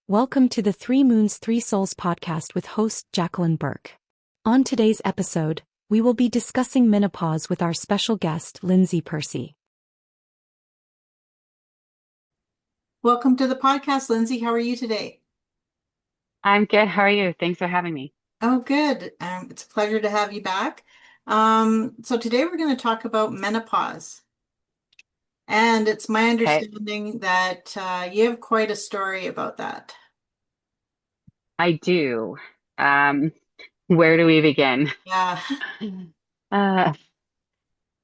Welcome to the Three Moons, Three Souls podcast with host Jacqueline Burke. On today's episode, we will be discussing menopause with our special guest, Lindsay Percy. Welcome to the podcast, Lindsay. How are you today? I'm good. How are you? Thanks for having me. Oh, good. It's a pleasure to have you back. So today we're going to talk about menopause. And it's my Okay, understanding that you have quite a story about that. I do. Um, where do we begin? Yeah. Uh,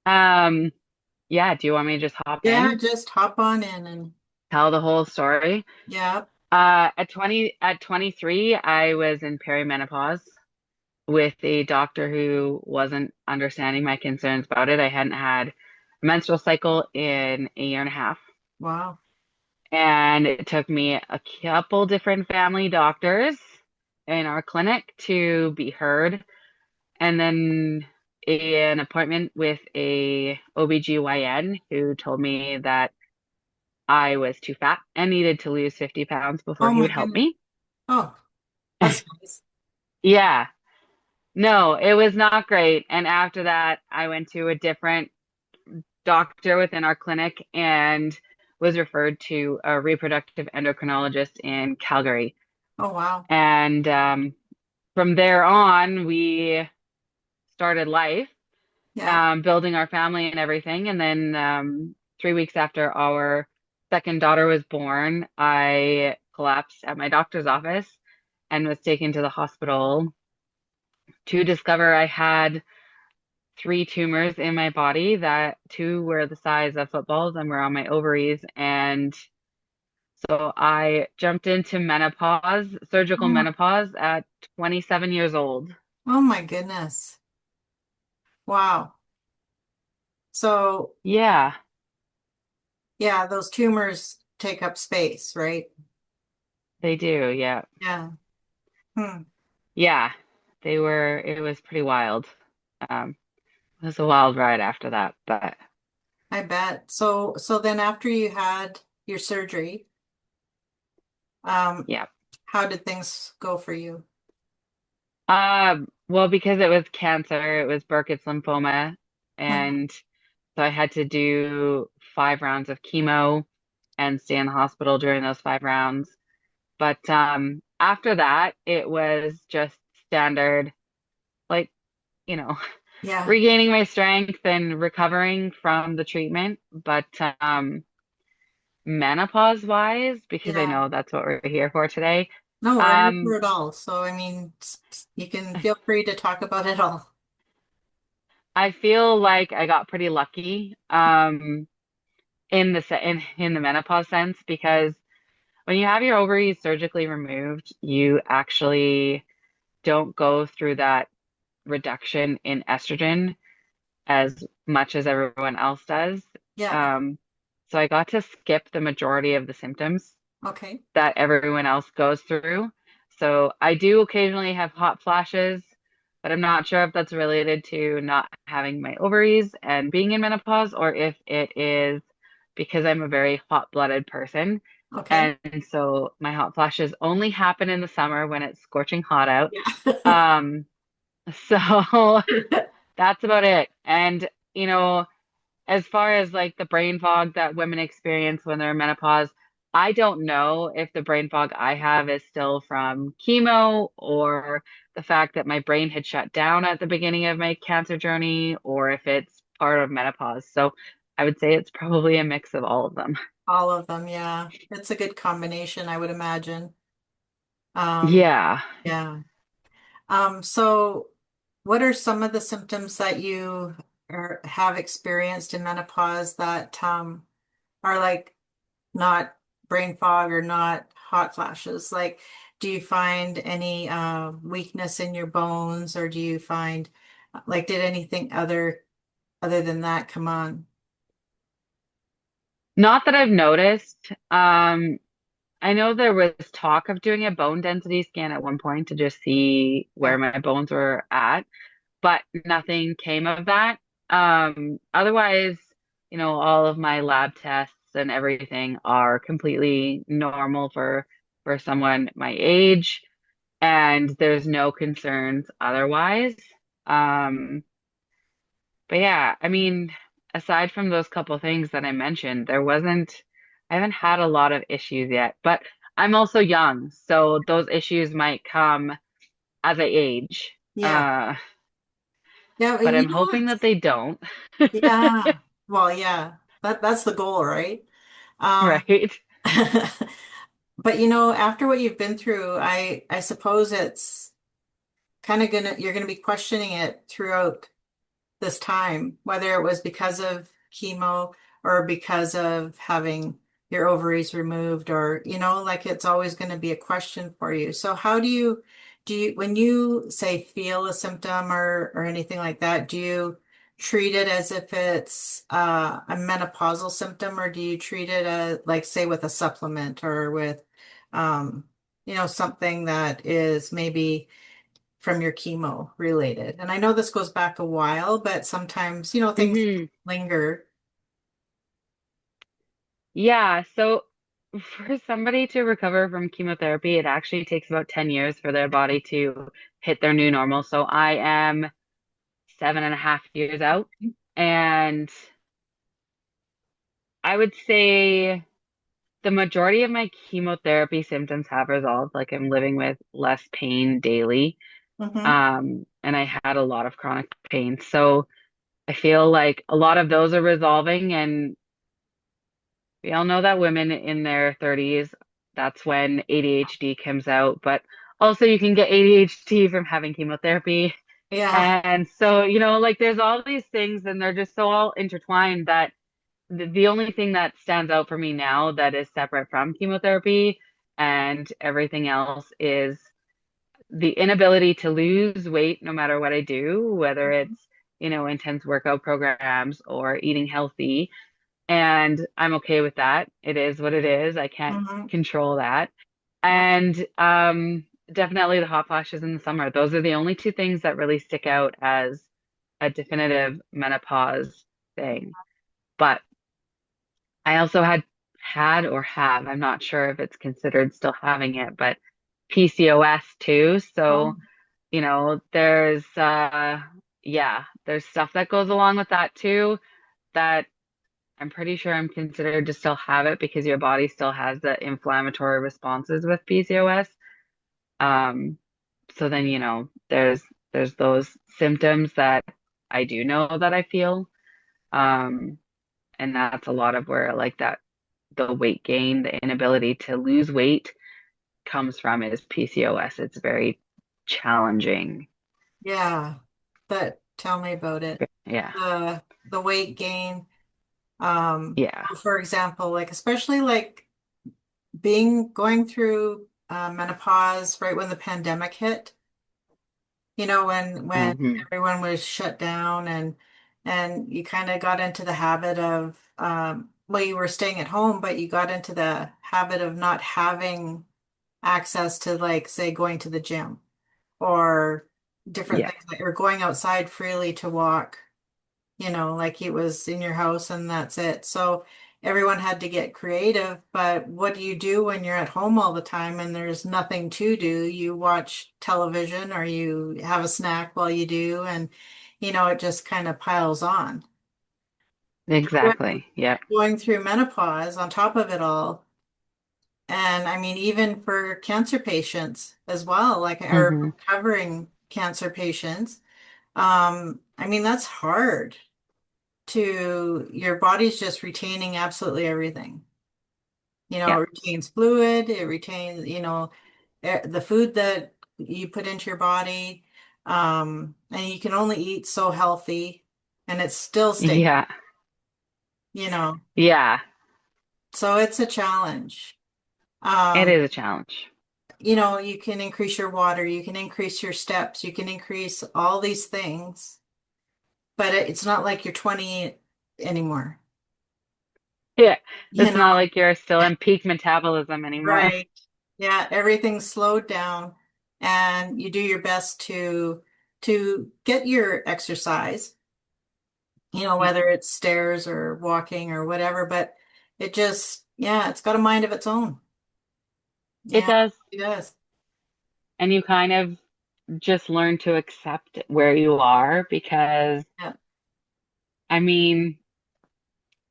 um, yeah, do you want me to just hop Yeah, in, just hop on in and tell the whole story? yeah. At 23, I was in perimenopause with a doctor who wasn't understanding my concerns about it. I hadn't had a menstrual cycle in a year and a half, Wow. and it took me a couple different family doctors in our clinic to be heard. And then an appointment with a OBGYN who told me that I was too fat and needed to lose 50 pounds before Oh he my would help goodness. me. Oh, that's nice. Yeah, no, it was not great. And after that, I went to a different doctor within our clinic and was referred to a reproductive endocrinologist in Calgary. Oh, wow. And from there on, we started life. Yeah. Building our family and everything. And then 3 weeks after our second daughter was born, I collapsed at my doctor's office and was taken to the hospital to discover I had three tumors in my body that two were the size of footballs and were on my ovaries. And so I jumped into menopause, surgical Oh, menopause at 27 years old. oh my goodness. Wow. So, Yeah, yeah, those tumors take up space, right? they do. Yeah. Yeah. Hmm. Yeah, it was pretty wild. Um, it was a wild ride after that, but I bet. So then after you had your surgery, um, yeah. how did things go for you? Well, because it was cancer, it was Burkitt's lymphoma, Oh, and so I had to do 5 rounds of chemo and stay in the hospital during those 5 rounds. But after that, it was just standard, like, you know, yeah, regaining my strength and recovering from the treatment. But menopause wise, because I yeah. know that's what we're here for today. No, we're here for Um, it all. So I mean, you can feel free to talk about it all. I feel like I got pretty lucky in in the menopause sense because when you have your ovaries surgically removed, you actually don't go through that reduction in estrogen as much as everyone else does. Yeah. Um, so I got to skip the majority of the symptoms Okay. that everyone else goes through. So I do occasionally have hot flashes, but I'm not sure if that's related to not having my ovaries and being in menopause or if it is because I'm a very hot-blooded person. Okay. And so my hot flashes only happen in the summer when it's scorching hot out. Yeah. Um, so that's about it. And, you know, as far as like the brain fog that women experience when they're in menopause, I don't know if the brain fog I have is still from chemo or the fact that my brain had shut down at the beginning of my cancer journey or if it's part of menopause. So I would say it's probably a mix of all of them. All of them. Yeah. It's a good combination, I would imagine. Um, Yeah. yeah. So what are some of the symptoms that you have experienced in menopause that are like not brain fog or not hot flashes? Like, do you find any weakness in your bones, or do you find like did anything other than that come on? Not that I've noticed. I know there was talk of doing a bone density scan at one point to just see Yeah, where my bones were at, but nothing came of that. Otherwise, all of my lab tests and everything are completely normal for for someone my age, and there's no concerns otherwise. Um, but yeah, I mean, aside from those couple things that I mentioned, I haven't had a lot of issues yet, but I'm also young, so those issues might come as I age. Yeah. Uh, Yeah, but but you I'm know hoping what? that they don't. Yeah. Well, yeah. That's the goal, right? Um, Right? but after what you've been through, I suppose it's kind of you're gonna be questioning it throughout this time, whether it was because of chemo or because of having your ovaries removed, or like it's always going to be a question for you. So how do you when you say feel a symptom or anything like that, do you treat it as if it's a menopausal symptom, or do you treat it as, like, say, with a supplement or with um something that is maybe from your chemo related? And I know this goes back a while, but sometimes, things hmm linger. Yeah, so for somebody to recover from chemotherapy, it actually takes about 10 years for their body to hit their new normal. So I am 7.5 years out. And I would say the majority of my chemotherapy symptoms have resolved. Like I'm living with less pain daily. Hmm. And I had a lot of chronic pain. So I feel like a lot of those are resolving. And we all know that women in their 30s, that's when ADHD comes out. But also, you can get ADHD from having chemotherapy. Yeah. And so, like there's all these things, and they're just so all intertwined that the only thing that stands out for me now that is separate from chemotherapy and everything else is the inability to lose weight no matter what I do, whether it's, intense workout programs or eating healthy. And I'm okay with that. It is what it is. I can't Hmm. control that. And definitely the hot flashes in the summer. Those are the only two things that really stick out as a definitive menopause thing. But I also had or have, I'm not sure if it's considered still having it, but PCOS too. Oh, So, there's yeah, there's stuff that goes along with that too that I'm pretty sure I'm considered to still have it because your body still has the inflammatory responses with PCOS. Um, so then, there's those symptoms that I do know that I feel. Um, and that's a lot of where like that the weight gain, the inability to lose weight comes from is PCOS. It's very challenging. yeah. But tell me about it. Yeah. The weight gain, Yeah. for example, like especially like going through menopause right when the pandemic hit. When hmm everyone was shut down, and you kind of got into the habit of well, you were staying at home, but you got into the habit of not having access to, like, say, going to the gym or different Yeah. things, or going outside freely to walk, like it was in your house and that's it. So everyone had to get creative, but what do you do when you're at home all the time and there's nothing to do? You watch television or you have a snack while you do, and it just kind of piles on. Exactly. Yeah. Going through menopause on top of it all, and I mean, even for cancer patients as well, like, or hmm recovering cancer patients, I mean, that's hard. Your body's just retaining absolutely everything. Yeah. It retains fluid, it retains, the food that you put into your body. And you can only eat so healthy, and it still stays, Yeah. you know, Yeah. so it's a challenge. It Um, is a challenge. you can increase your water, you can increase your steps, you can increase all these things, but it's not like you're 20 anymore. Yeah. You It's not know, like you're still in peak metabolism anymore. right. Yeah, everything's slowed down, and you do your best to get your exercise, whether it's stairs or walking or whatever, but it just, yeah, it's got a mind of its own. It Yeah, does. it does. And you kind of just learn to accept where you are because, Yeah, I mean,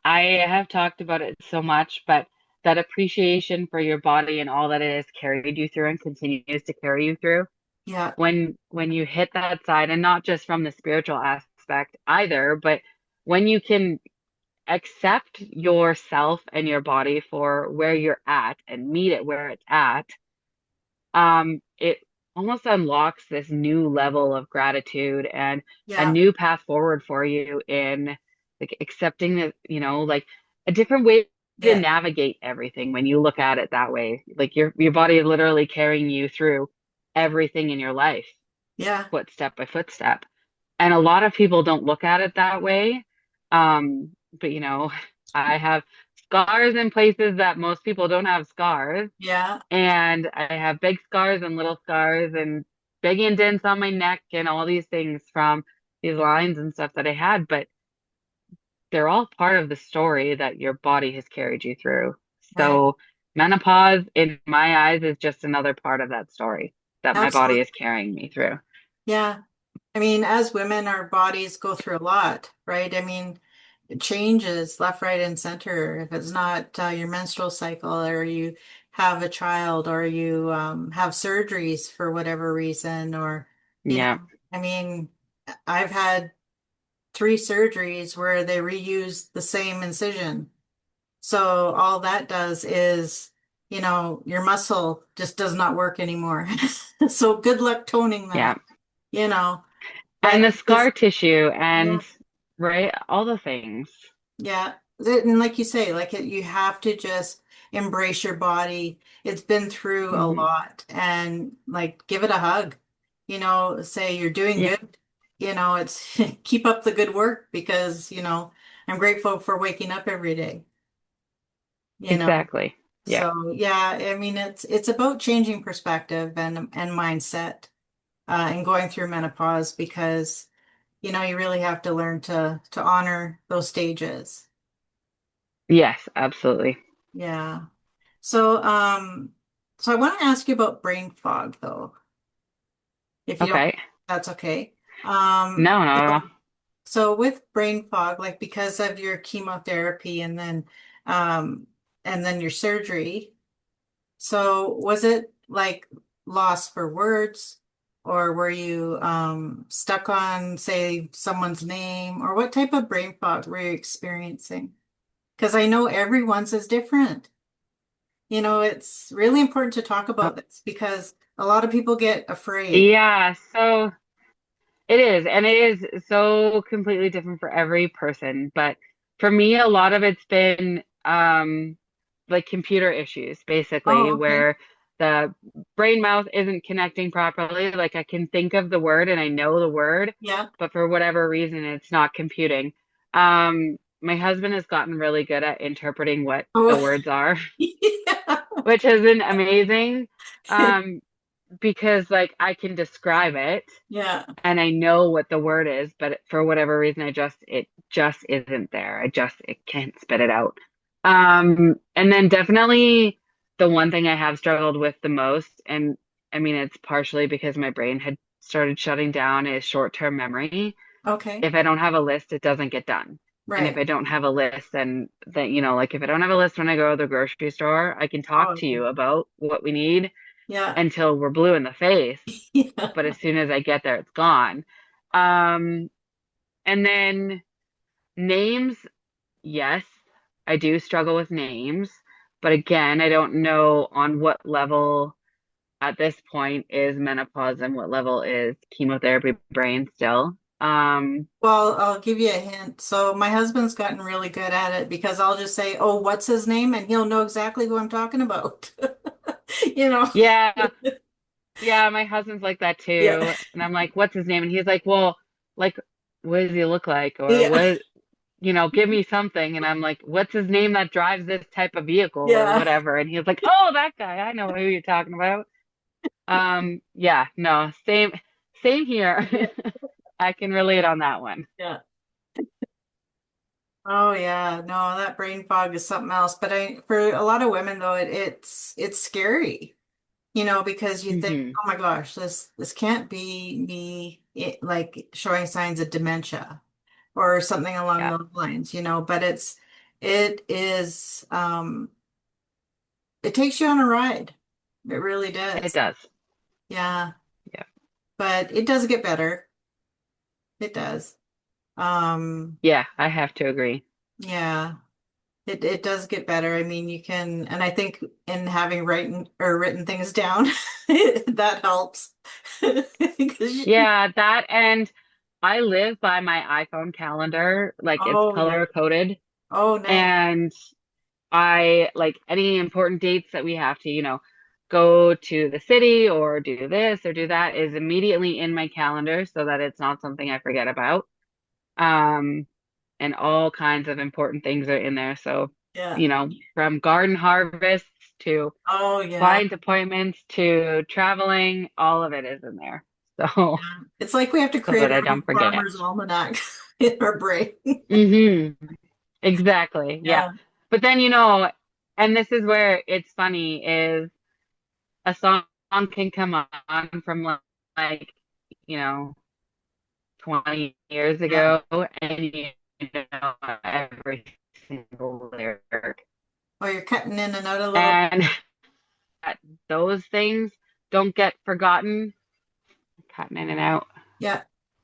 I have talked about it so much, but that appreciation for your body and all that it has carried you through and continues to carry you through, yeah, when you hit that side, and not just from the spiritual aspect either, but when you can accept yourself and your body for where you're at and meet it where it's at, it almost unlocks this new level of gratitude and a yeah, new path forward for you in like accepting that, like a different way to yeah, navigate everything when you look at it that way. Like your body is literally carrying you through everything in your life, yeah, footstep by footstep. And a lot of people don't look at it that way. But I have scars in places that most people don't have scars. yeah, And I have big scars and little scars and big indents on my neck and all these things from these lines and stuff that I had, but they're all part of the story that your body has carried you through. right. So menopause, in my eyes, is just another part of that story that my body Absolutely. is carrying me through. Yeah. I mean, as women, our bodies go through a lot, right? I mean, it changes left, right, and center. If it's not your menstrual cycle, or you have a child, or you have surgeries for whatever reason, or, Yeah, I mean, I've had 3 surgeries where they reused the same incision. So all that does is, your muscle just does not work anymore. So good luck toning yeah. that, you know. And But the this, scar tissue yeah, and, right, all the things. yeah. And like you say, like you have to just embrace your body. It's been through a Hmm. lot, and like give it a hug. Say you're doing Yeah, good. It's keep up the good work, because, I'm grateful for waking up every day, you know. exactly. Yeah. So yeah, I mean it's about changing perspective and mindset, and going through menopause, because you really have to learn to honor those stages. Yes, absolutely. Yeah. So I want to ask you about brain fog, though, if you don't, Okay. that's okay. Um No, no, no. so, so with brain fog, like because of your chemotherapy, um and then your surgery. So was it like loss for words, or were you stuck on, say, someone's name, or what type of brain fog were you experiencing? Because I know everyone's is different. It's really important to talk Oh, about this, because a lot of people get afraid. yeah, so it is, and it is so completely different for every person. But for me, a lot of it's been like computer issues, basically, Oh, okay. where the brain mouth isn't connecting properly. Like I can think of the word and I know the word, Yeah. but for whatever reason, it's not computing. My husband has gotten really good at interpreting what the Oh, words are, yeah. which has been amazing. Um, because like I can describe it Yeah. and I know what the word is, but for whatever reason, it just isn't there. It can't spit it out. And then definitely the one thing I have struggled with the most, and I mean, it's partially because my brain had started shutting down, is short-term memory. Okay. If I don't have a list, it doesn't get done. And if Right. I don't have a list, then, like if I don't have a list when I go to the grocery store, I can talk Oh, to you about what we need yeah. until we're blue in the face, Yeah. but as soon as I get there, it's gone. Um, and then names, yes, I do struggle with names, but again, I don't know on what level at this point is menopause and what level is chemotherapy brain still. Well, I'll give you a hint. So my husband's gotten really good at it, because I'll just say, "Oh, what's his name?" and he'll know exactly who I'm talking about. You know? Yeah, yeah, my husband's like that Yeah. too. And I'm like, what's his name? And he's like, well, like, what does he look like? Or Yeah. what, give me something. And I'm like, what's his name that drives this type of vehicle or Yeah. whatever? And he's like, oh, that guy. I know who you're talking about. Yeah, no, same here. I can relate on that one. Yeah. Oh yeah. No, that brain fog is something else. But for a lot of women though, it's scary. because you think, Hmm. oh my gosh, this can't be me like showing signs of dementia or something along Yeah, those lines, but it is it takes you on a ride. It really it does. does. Yeah, Yeah. but it does get better. It does. Um, Yeah, I have to agree. yeah. It does get better. I mean, you can, and I think in having written things down, that helps. Because Yeah, that and I live by my iPhone calendar, like it's oh yeah, color coded. oh nice, And I like any important dates that we have to, go to the city or do this or do that is immediately in my calendar so that it's not something I forget about. Um, and all kinds of important things are in there. So, yeah, from garden harvests to oh yeah, client appointments to traveling, all of it is in there. So, yeah. It's like we have to so create that I our own don't forget. farmer's almanac in our brain. Exactly. Yeah. Yeah, But then, and this is where it's funny is a song can come on from like, you know, 20 years yeah. ago and you know every single lyric. Oh, you're cutting in and out a little. And that those things don't get forgotten. Cutting in and out. Yeah,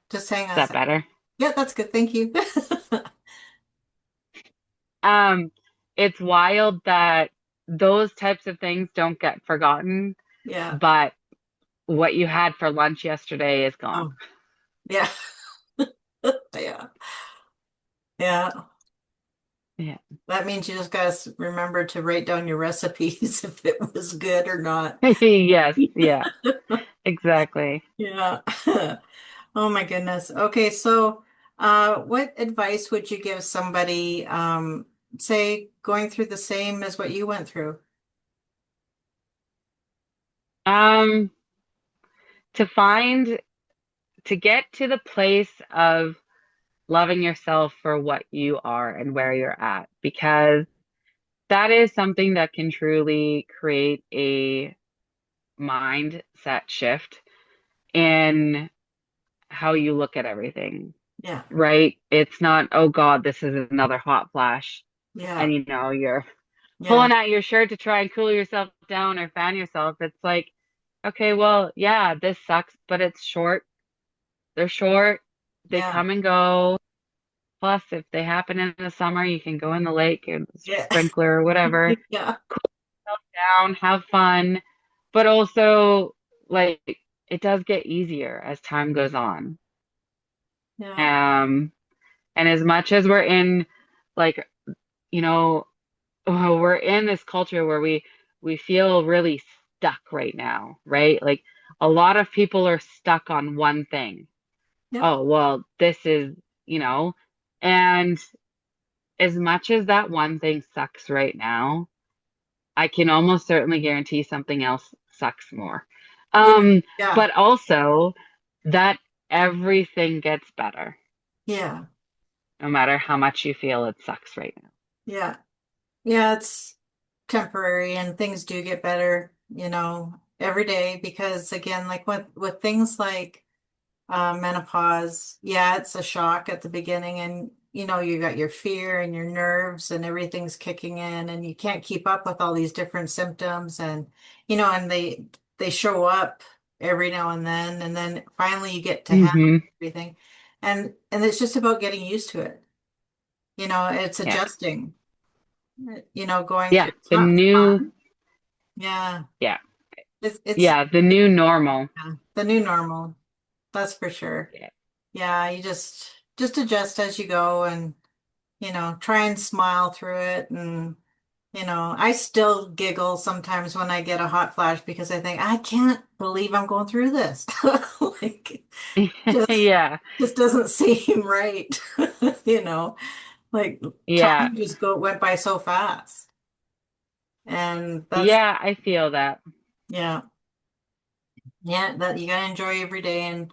just hang Is on a that second. better? Yeah, that's good. Thank you. Um, it's wild that those types of things don't get forgotten, Yeah. but what you had for lunch yesterday is gone. Oh, yeah. Yeah. Yeah. Yeah. That means you just gotta remember to write down your recipes if it was good or not. Yes, yeah, exactly. Yeah. Oh my goodness. Okay, so what advice would you give somebody, say, going through the same as what you went through? Um, to find, to get to the place of loving yourself for what you are and where you're at, because that is something that can truly create a mindset shift in how you look at everything, Yeah. right? It's not, oh God, this is another hot flash. Yeah. And you're Yeah. pulling at your shirt to try and cool yourself down or fan yourself. It's like, okay, well, yeah, this sucks, but it's short. They're short. They Yeah. come and go. Plus, if they happen in the summer, you can go in the lake and Yeah. sprinkler or whatever, Yeah. down, have fun. But also, like, it does get easier as time goes on. Yeah. Um, and as much as we're in, like, you know, we're in this culture where we feel really stuck right now, right? Like a lot of people are stuck on one thing. Yep. Oh, well, this is, you know, and as much as that one thing sucks right now, I can almost certainly guarantee something else sucks more. Yeah. Um, Yeah. but also that everything gets better, Yeah. no matter how much you feel it sucks right now. Yeah. Yeah, it's temporary and things do get better, every day because again, like with things like menopause, yeah, it's a shock at the beginning and you got your fear and your nerves and everything's kicking in and you can't keep up with all these different symptoms and they show up every now and then finally you get to handle Hmm. everything. And it's just about getting used to it. It's Yeah. adjusting, going through. Yeah. It's The not new, fun. Yeah. yeah. It's Yeah. The new normal. yeah, the new normal. That's for sure. Yeah. Yeah, you just adjust as you go and, try and smile through it. And, I still giggle sometimes when I get a hot flash because I think, I can't believe I'm going through this. Like, just Yeah. just doesn't seem right. You know, like Yeah. time just went by so fast. And that's, Yeah. I feel that. yeah. Yeah, that you gotta enjoy every day and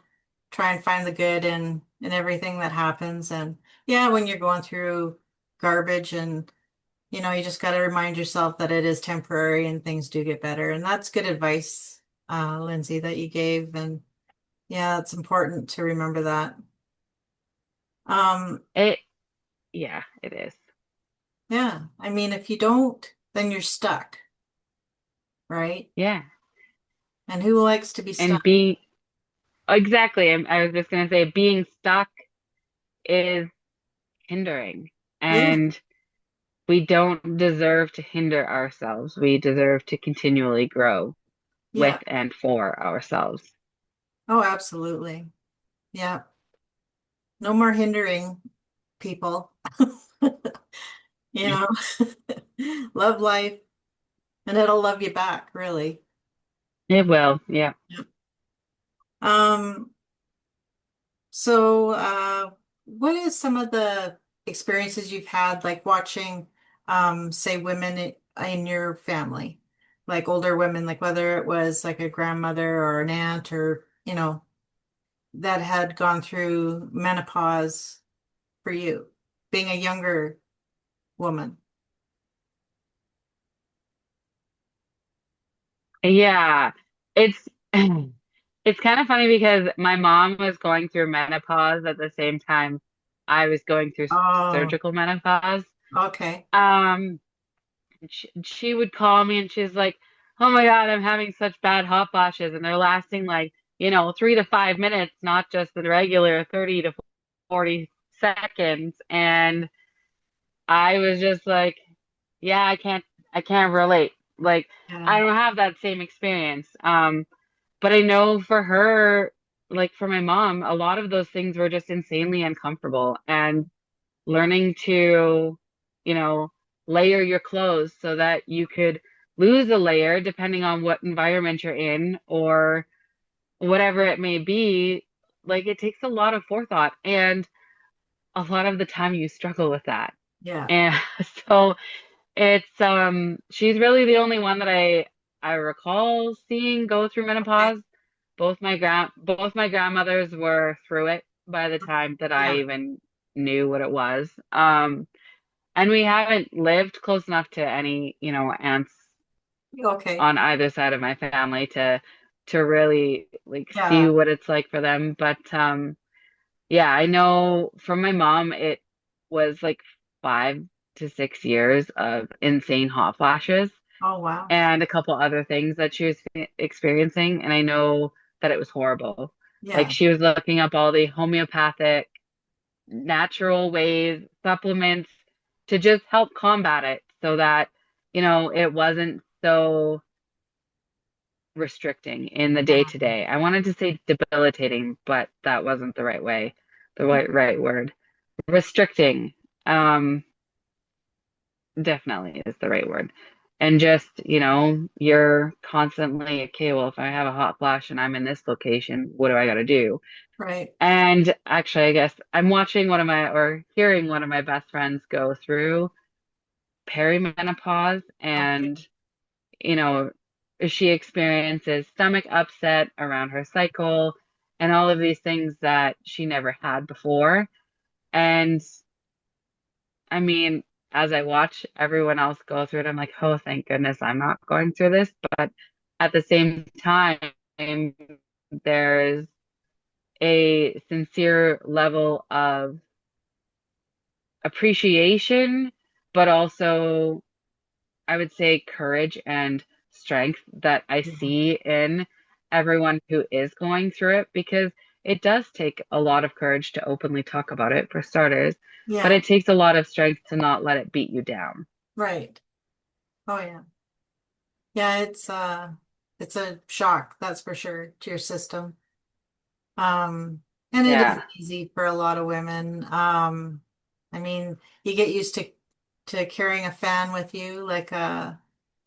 try and find the good in everything that happens. And yeah, when you're going through garbage and you just gotta remind yourself that it is temporary and things do get better. And that's good advice. Lindsay, that you gave. And yeah, it's important to remember that. Um, It, yeah, it is. yeah, I mean, if you don't, then you're stuck, right? Yeah. And who likes to be And stuck? being, exactly. I was just going to say being stuck is hindering. Yeah, And we don't deserve to hinder ourselves. We deserve to continually grow with yeah. and for ourselves. Oh, absolutely. Yeah. No more hindering people. You know, love life and it'll love you back, really. It will. Yeah. Yeah. Um, so what is some of the experiences you've had, like watching, say, women in your family, like older women, like whether it was like a grandmother or an aunt or, that had gone through menopause for you, being a younger woman? Yeah. It's it's kind of funny because my mom was going through menopause at the same time I was going through Oh, surgical menopause. okay. Um, she would call me and she's like, "Oh my God, I'm having such bad hot flashes and they're lasting like, 3 to 5 minutes, not just the regular 30 to 40 seconds." And I was just like, yeah, I can't relate. Like, Yeah. I don't have that same experience. But I know for her, like for my mom, a lot of those things were just insanely uncomfortable. And learning to, you know, layer your clothes so that you could lose a layer depending on what environment you're in or whatever it may be, like it takes a lot of forethought and a lot of the time you struggle with that. Yeah. And so she's really the only one that I recall seeing go through Okay. menopause. Both my grandmothers were through it by the time that I Yeah. even knew what it was. And we haven't lived close enough to any, aunts Okay. on either side of my family to really like see Yeah. what it's like for them. But yeah, I know from my mom it was like 5 to 6 years of insane hot flashes Oh, wow. and a couple other things that she was experiencing, and I know that it was horrible. Like Yeah. she was looking up all the homeopathic natural ways, supplements to just help combat it so that, it wasn't so restricting in the day Yeah. to day. I wanted to say debilitating, but that wasn't the right word. Restricting, definitely is the right word. And just, you're constantly, okay, well, if I have a hot flash and I'm in this location, what do I got to do? Right. And actually, I guess I'm watching or hearing one of my best friends go through perimenopause Okay. and, you know, she experiences stomach upset around her cycle and all of these things that she never had before. And I mean, as I watch everyone else go through it, I'm like, oh, thank goodness I'm not going through this. But at the same time, there's a sincere level of appreciation, but also I would say courage and strength that I Yeah. see in everyone who is going through it because it does take a lot of courage to openly talk about it for starters, but Yeah. it takes a lot of strength to not let it beat you down. Right. Oh, yeah. Yeah, it's a shock, that's for sure, to your system. And it Yeah. isn't easy for a lot of women. I mean, you get used to carrying a fan with you, like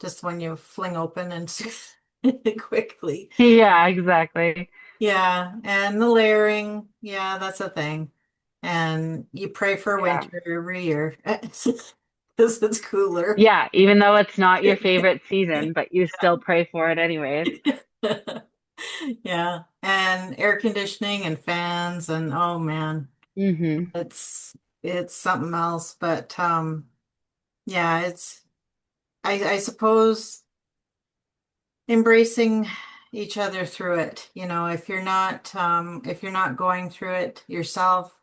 just when you fling open and quickly. Yeah, exactly. Yeah, and the layering, yeah, that's a thing. And you pray for Yeah. winter every year because it's cooler. Yeah, even though it's not your favorite season, but you still pray for it anyways. Yeah, and air conditioning and fans and oh man, Hmm. it's it's something else. But yeah, it's I suppose embracing. each other through it. If you're not going through it yourself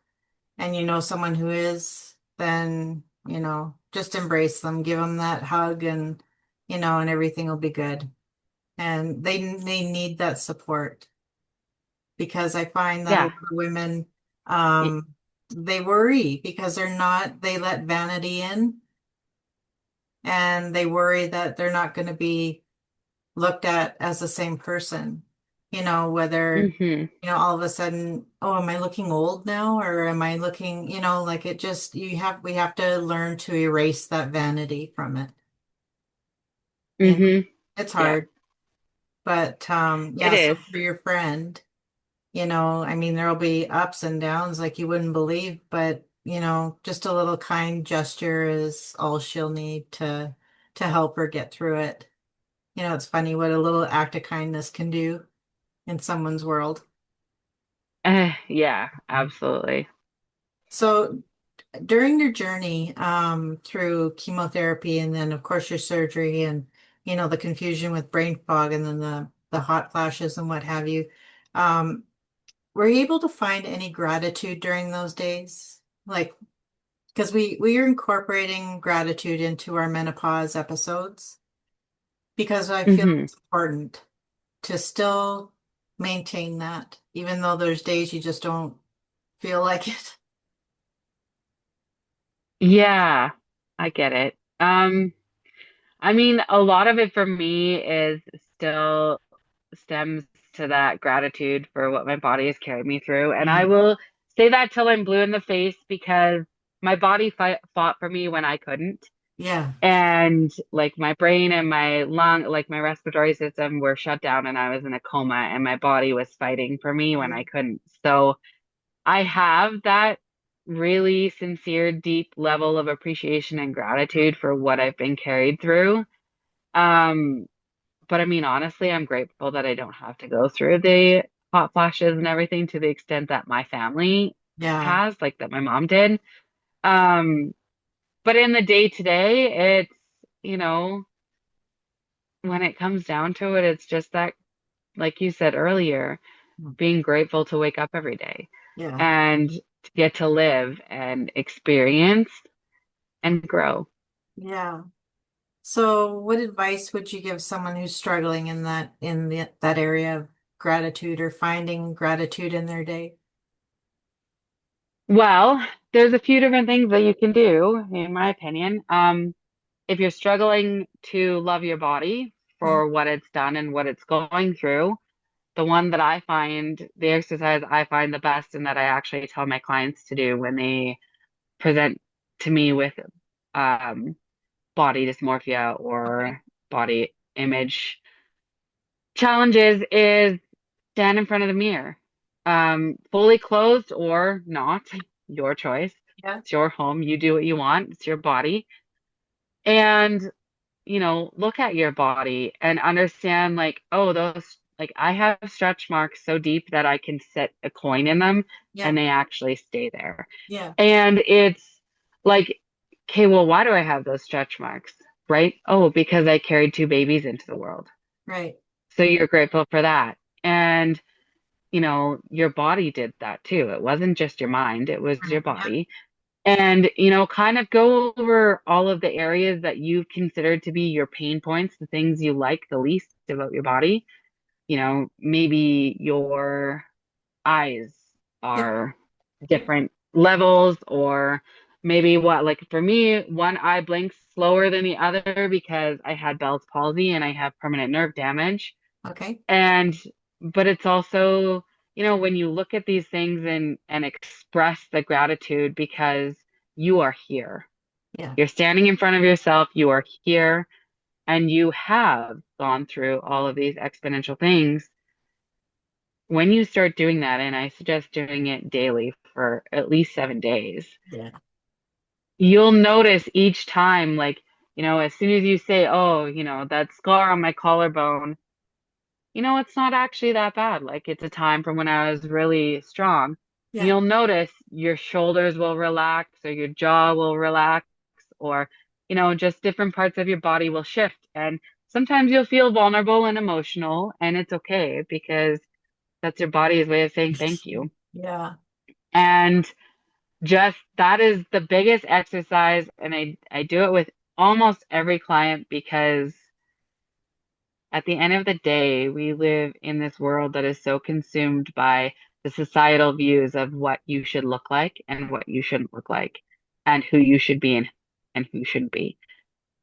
and you know someone who is, then, just embrace them, give them that hug and, and everything will be good. And they need that support because I find that a Yeah. lot of women, Y- they worry because they let vanity in and they worry that they're not going to be looked at as the same person. Whether, hmm all of a sudden, oh, am I looking old now? Or am I looking, like it just, we have to learn to erase that vanity from it. You know, hmm it's Yeah, hard, but it yeah, so is. for your friend, I mean, there'll be ups and downs like you wouldn't believe, but just a little kind gesture is all she'll need to help her get through it. It's funny what a little act of kindness can do in someone's world. Yeah, absolutely. So during your journey through chemotherapy and then of course your surgery and the confusion with brain fog and then the hot flashes and what have you, um, were you able to find any gratitude during those days? Like, because we are incorporating gratitude into our menopause episodes because I feel hmm it's important to still maintain that, even though there's days you just don't feel like it. Yeah, I get it. I mean, a lot of it for me is still stems to that gratitude for what my body has carried me through. And I Mhm. will say that till I'm blue in the face because my body fought for me when I couldn't. Yeah. And like my brain and my lung, like my respiratory system were shut down and I was in a coma and my body was fighting for me when I Mhm. couldn't. So I have that really sincere, deep level of appreciation and gratitude for what I've been carried through. Um, but I mean, honestly, I'm grateful that I don't have to go through the hot flashes and everything to the extent that my family Yeah. has, like that my mom did. Um, but in the day to day, you know, when it comes down to it, it's just that, like you said earlier, being grateful to wake up every day Yeah. and to get to live and experience and grow. Yeah. So, what advice would you give someone who's struggling that area of gratitude or finding gratitude in their day? Well, there's a few different things that you can do, in my opinion. If you're struggling to love your body Mhm. for what it's done and what it's going through, the one that I find, the exercise I find the best and that I actually tell my clients to do when they present to me with um, body dysmorphia Okay. or body image challenges is stand in front of the mirror, fully clothed or not, your choice. Yeah. It's your home. You do what you want. It's your body. And look at your body and understand like, oh, those, like I have stretch marks so deep that I can set a coin in them Yeah. and they actually stay there. Yeah. And it's like, okay, well, why do I have those stretch marks? Right? Oh, because I carried two babies into the world. Right. So you're grateful for that. And, your body did that too. It wasn't just your mind, it was your Yeah. body. And, kind of go over all of the areas that you've considered to be your pain points, the things you like the least about your body. Maybe your eyes Yeah. are different levels, or maybe like for me, one eye blinks slower than the other because I had Bell's palsy and I have permanent nerve damage. Okay. And, but it's also, when you look at these things and express the gratitude because you are here. Yeah. You're standing in front of yourself, you are here, and you have gone through all of these exponential things. When you start doing that, and I suggest doing it daily for at least 7 days, Yeah. you'll notice each time, like, as soon as you say, oh, that scar on my collarbone, it's not actually that bad. Like it's a time from when I was really strong. Yeah. You'll notice your shoulders will relax or your jaw will relax or, just different parts of your body will shift. And sometimes you'll feel vulnerable and emotional, and it's okay because that's your body's way of saying thank you. Yeah. And just that is the biggest exercise. And I do it with almost every client because at the end of the day, we live in this world that is so consumed by the societal views of what you should look like and what you shouldn't look like, and who you should be and who shouldn't be.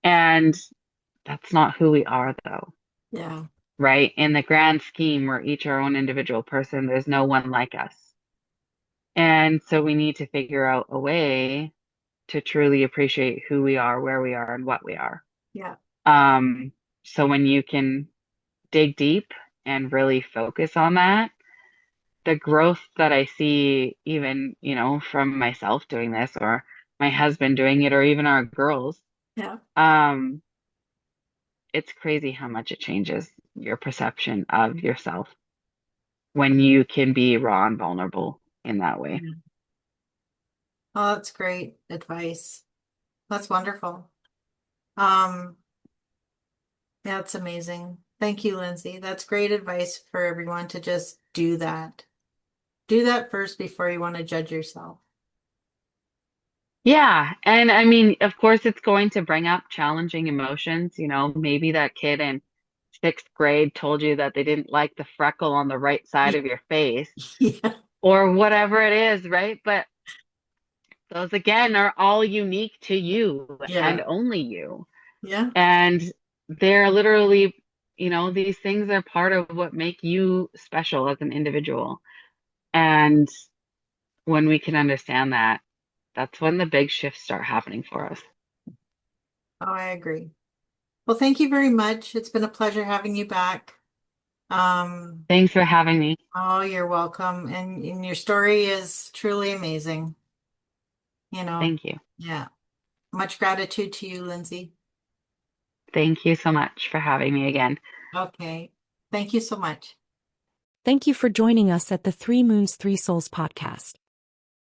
And that's not who we are, though, Yeah. right? In the grand scheme, we're each our own individual person. There's no one like us. And so we need to figure out a way to truly appreciate who we are, where we are, and what we are. Yeah. Um, so when you can dig deep and really focus on that, the growth that I see, even, from myself doing this or my husband doing it, or even our girls, Yeah. um, it's crazy how much it changes your perception of yourself when you can be raw and vulnerable in that way. Yeah. Oh, that's great advice. That's wonderful. Um, yeah, it's amazing. Thank you, Lindsay. That's great advice for everyone to just do that. Do that first before you want to judge yourself. Yeah. And I mean, of course, it's going to bring up challenging emotions. Maybe that kid in sixth grade told you that they didn't like the freckle on the right side of your face Yeah. or whatever it is, right? But those again are all unique to you and Yeah. only you. Yeah. And they're literally, these things are part of what make you special as an individual. And when we can understand that, that's when the big shifts start happening for us. Oh, I agree. Well, thank you very much. It's been a pleasure having you back. Um, Thanks for having me. oh, you're welcome. And your story is truly amazing. You know, Thank you. yeah. Much gratitude to you, Lindsay. Thank you so much for having me again. Okay. Thank you so much. Thank you for joining us at the Three Moons, Three Souls podcast.